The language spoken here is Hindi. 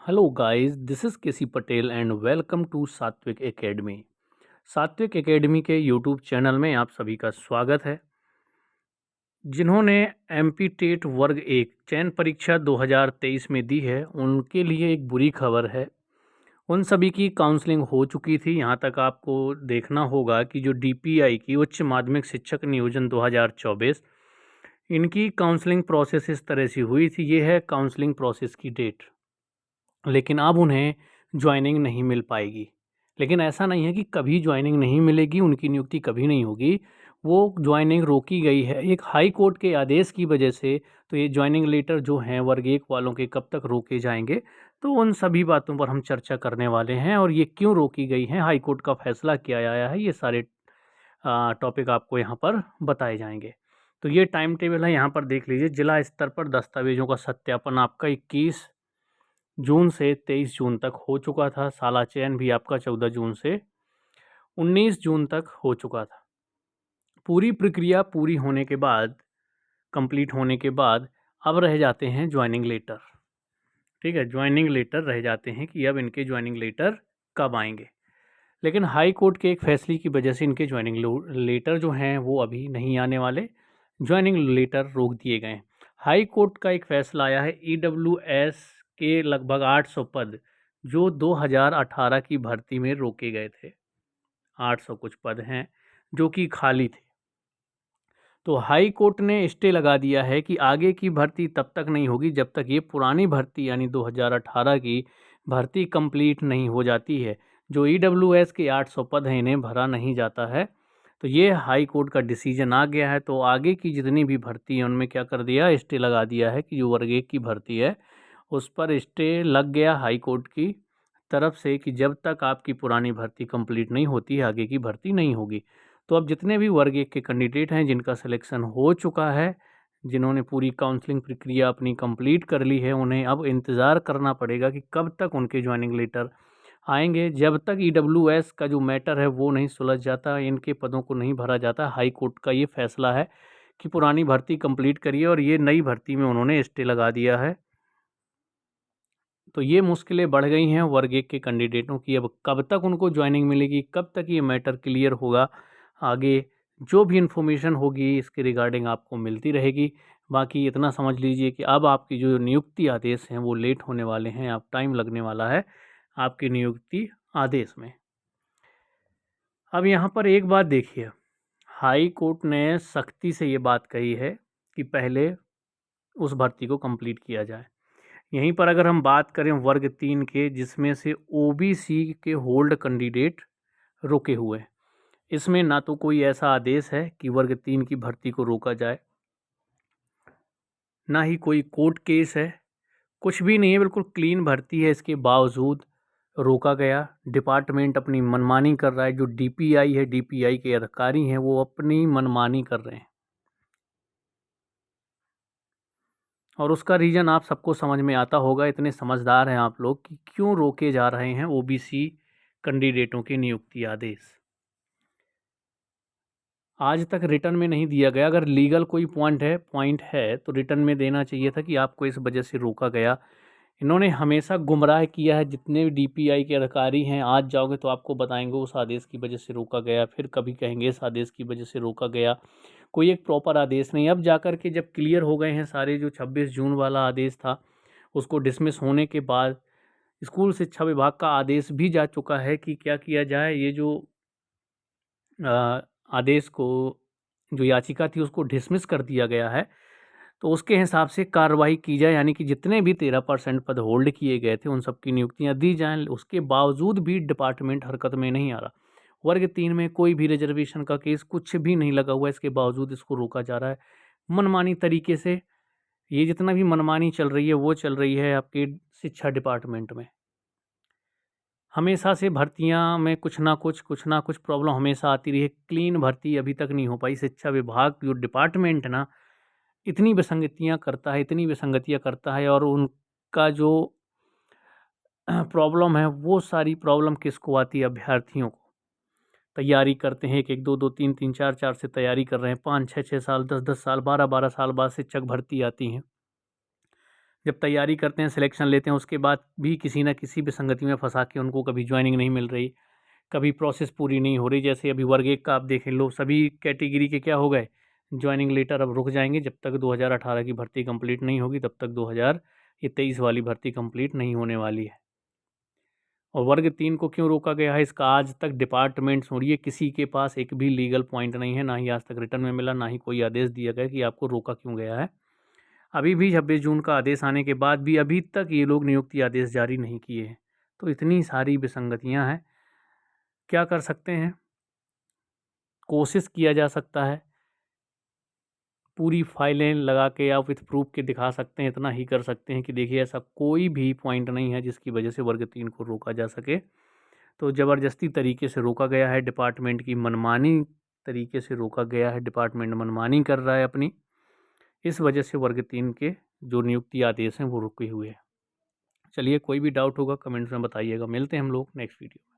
Hello guys, this is KC Patel and welcome to Satvik Academy. Satvik Academy के यूट्यूब चैनल में आप सभी का स्वागत है। जिन्होंने एमपी टेट वर्ग एक चयन परीक्षा 2023 में दी है उनके लिए एक बुरी खबर है। उन सभी की काउंसलिंग हो चुकी थी। यहाँ तक आपको देखना होगा कि जो डीपीआई की उच्च माध्यमिक शिक्षक नियोजन 2024 इनकी काउंसलिंग प्रोसेस इस तरह से हुई थी। ये है काउंसलिंग प्रोसेस की डेट, लेकिन अब उन्हें ज्वाइनिंग नहीं मिल पाएगी। लेकिन ऐसा नहीं है कि कभी ज्वाइनिंग नहीं मिलेगी, उनकी नियुक्ति कभी नहीं होगी। वो ज्वाइनिंग रोकी गई है एक हाई कोर्ट के आदेश की वजह से। तो ये ज्वाइनिंग लेटर जो हैं वर्ग एक वालों के कब तक रोके जाएंगे, तो उन सभी बातों पर हम चर्चा करने वाले हैं। और ये क्यों रोकी गई हैं, हाई कोर्ट का फैसला क्या आया है, ये सारे टॉपिक आपको यहाँ पर बताए जाएंगे। तो ये टाइम टेबल है, यहाँ पर देख लीजिए। जिला स्तर पर दस्तावेजों का सत्यापन आपका 21 जून से 23 जून तक हो चुका था। साला चयन भी आपका 14 जून से 19 जून तक हो चुका था। पूरी प्रक्रिया पूरी होने के बाद, कंप्लीट होने के बाद अब रह जाते हैं ज्वाइनिंग लेटर। ठीक है, ज्वाइनिंग लेटर रह जाते हैं कि अब इनके ज्वाइनिंग लेटर कब आएंगे। लेकिन हाई कोर्ट के एक फैसले की वजह से इनके ज्वाइनिंग लेटर जो हैं वो अभी नहीं आने वाले, ज्वाइनिंग लेटर रोक दिए गए हैं। हाई कोर्ट का एक फैसला आया है ईडब्ल्यूएस के लगभग 800 पद जो 2018 की भर्ती में रोके गए थे। 800 कुछ पद हैं जो कि खाली थे। तो हाई कोर्ट ने स्टे लगा दिया है कि आगे की भर्ती तब तक नहीं होगी जब तक ये पुरानी भर्ती यानी 2018 की भर्ती कंप्लीट नहीं हो जाती है। जो ईडब्ल्यूएस के 800 पद हैं इन्हें भरा नहीं जाता है। तो ये हाई कोर्ट का डिसीजन आ गया है। तो आगे की जितनी भी भर्ती है उनमें क्या कर दिया, स्टे लगा दिया है कि जो वर्ग एक की भर्ती है उस पर स्टे लग गया हाई कोर्ट की तरफ से कि जब तक आपकी पुरानी भर्ती कंप्लीट नहीं होती है आगे की भर्ती नहीं होगी। तो अब जितने भी वर्ग एक के कैंडिडेट हैं जिनका सिलेक्शन हो चुका है, जिन्होंने पूरी काउंसलिंग प्रक्रिया अपनी कंप्लीट कर ली है, उन्हें अब इंतज़ार करना पड़ेगा कि कब तक उनके ज्वाइनिंग लेटर आएंगे। जब तक ईडब्ल्यूएस का जो मैटर है वो नहीं सुलझ जाता, इनके पदों को नहीं भरा जाता। हाई कोर्ट का ये फैसला है कि पुरानी भर्ती कंप्लीट करिए, और ये नई भर्ती में उन्होंने स्टे लगा दिया है। तो ये मुश्किलें बढ़ गई हैं वर्ग एक के कैंडिडेटों की। अब कब तक उनको ज्वाइनिंग मिलेगी, कब तक ये मैटर क्लियर होगा, आगे जो भी इन्फॉर्मेशन होगी इसके रिगार्डिंग आपको मिलती रहेगी। बाकी इतना समझ लीजिए कि अब आपकी जो नियुक्ति आदेश हैं वो लेट होने वाले हैं। अब टाइम लगने वाला है आपकी नियुक्ति आदेश में। अब यहाँ पर एक बात देखिए, हाई कोर्ट ने सख्ती से ये बात कही है कि पहले उस भर्ती को कंप्लीट किया जाए। यहीं पर अगर हम बात करें वर्ग 3 के, जिसमें से ओबीसी के होल्ड कैंडिडेट रुके हुए, इसमें ना तो कोई ऐसा आदेश है कि वर्ग 3 की भर्ती को रोका जाए, ना ही कोई कोर्ट केस है, कुछ भी नहीं है। बिल्कुल क्लीन भर्ती है, इसके बावजूद रोका गया। डिपार्टमेंट अपनी मनमानी कर रहा है। जो डीपीआई है, डीपीआई के अधिकारी हैं वो अपनी मनमानी कर रहे हैं, और उसका रीज़न आप सबको समझ में आता होगा। इतने समझदार हैं आप लोग कि क्यों रोके जा रहे हैं ओबीसी कैंडिडेटों के नियुक्ति आदेश। आज तक रिटर्न में नहीं दिया गया। अगर लीगल कोई पॉइंट है तो रिटर्न में देना चाहिए था कि आपको इस वजह से रोका गया। इन्होंने हमेशा गुमराह किया है। जितने भी डीपीआई के अधिकारी हैं, आज जाओगे तो आपको बताएंगे उस आदेश की वजह से रोका गया, फिर कभी कहेंगे इस आदेश की वजह से रोका गया। कोई एक प्रॉपर आदेश नहीं। अब जाकर के जब क्लियर हो गए हैं सारे, जो 26 जून वाला आदेश था उसको डिसमिस होने के बाद स्कूल शिक्षा विभाग का आदेश भी जा चुका है कि क्या किया जाए। ये जो आदेश को, जो याचिका थी उसको डिसमिस कर दिया गया है, तो उसके हिसाब से कार्रवाई की जाए। यानी कि जितने भी 13% पद होल्ड किए गए थे उन सब की नियुक्तियां दी जाएं। उसके बावजूद भी डिपार्टमेंट हरकत में नहीं आ रहा। वर्ग 3 में कोई भी रिजर्वेशन का केस कुछ भी नहीं लगा हुआ, इसके बावजूद इसको रोका जा रहा है मनमानी तरीके से। ये जितना भी मनमानी चल रही है वो चल रही है आपके शिक्षा डिपार्टमेंट में। हमेशा से भर्तियां में कुछ ना कुछ प्रॉब्लम हमेशा आती रही है। क्लीन भर्ती अभी तक नहीं हो पाई। शिक्षा विभाग जो डिपार्टमेंट है ना, इतनी विसंगतियां करता है, इतनी विसंगतियां करता है, और उनका जो प्रॉब्लम है वो सारी प्रॉब्लम किसको आती है, अभ्यर्थियों को। तैयारी करते हैं, एक एक दो दो तीन तीन चार चार से तैयारी कर रहे हैं, 5 6 6 साल, 10 10 साल, 12 12 साल बाद शिक्षक भर्ती आती हैं। जब तैयारी करते हैं, सिलेक्शन लेते हैं, उसके बाद भी किसी न किसी विसंगति में फँसा के उनको कभी जॉइनिंग नहीं मिल रही, कभी प्रोसेस पूरी नहीं हो रही। जैसे अभी वर्ग 1 का आप देख लो, सभी कैटेगरी के क्या हो गए, जॉइनिंग लेटर अब रुक जाएँगे जब तक 2018 की भर्ती कंप्लीट नहीं होगी, तब तक 2023 वाली भर्ती कंप्लीट नहीं होने वाली है। और वर्ग 3 को क्यों रोका गया है, इसका आज तक डिपार्टमेंट्स और ये किसी के पास एक भी लीगल पॉइंट नहीं है, ना ही आज तक रिटर्न में मिला, ना ही कोई आदेश दिया गया कि आपको रोका क्यों गया है। अभी भी 26 जून का आदेश आने के बाद भी अभी तक ये लोग नियुक्ति आदेश जारी नहीं किए हैं। तो इतनी सारी विसंगतियां हैं, क्या कर सकते हैं? कोशिश किया जा सकता है, पूरी फाइलें लगा के या विथ प्रूफ के दिखा सकते हैं, इतना ही कर सकते हैं कि देखिए ऐसा कोई भी पॉइंट नहीं है जिसकी वजह से वर्ग 3 को रोका जा सके। तो ज़बरदस्ती तरीके से रोका गया है, डिपार्टमेंट की मनमानी तरीके से रोका गया है, डिपार्टमेंट मनमानी कर रहा है अपनी। इस वजह से वर्ग 3 के जो नियुक्ति आदेश हैं वो रुके हुए हैं। चलिए, कोई भी डाउट होगा कमेंट्स में बताइएगा। मिलते हैं हम लोग नेक्स्ट वीडियो में।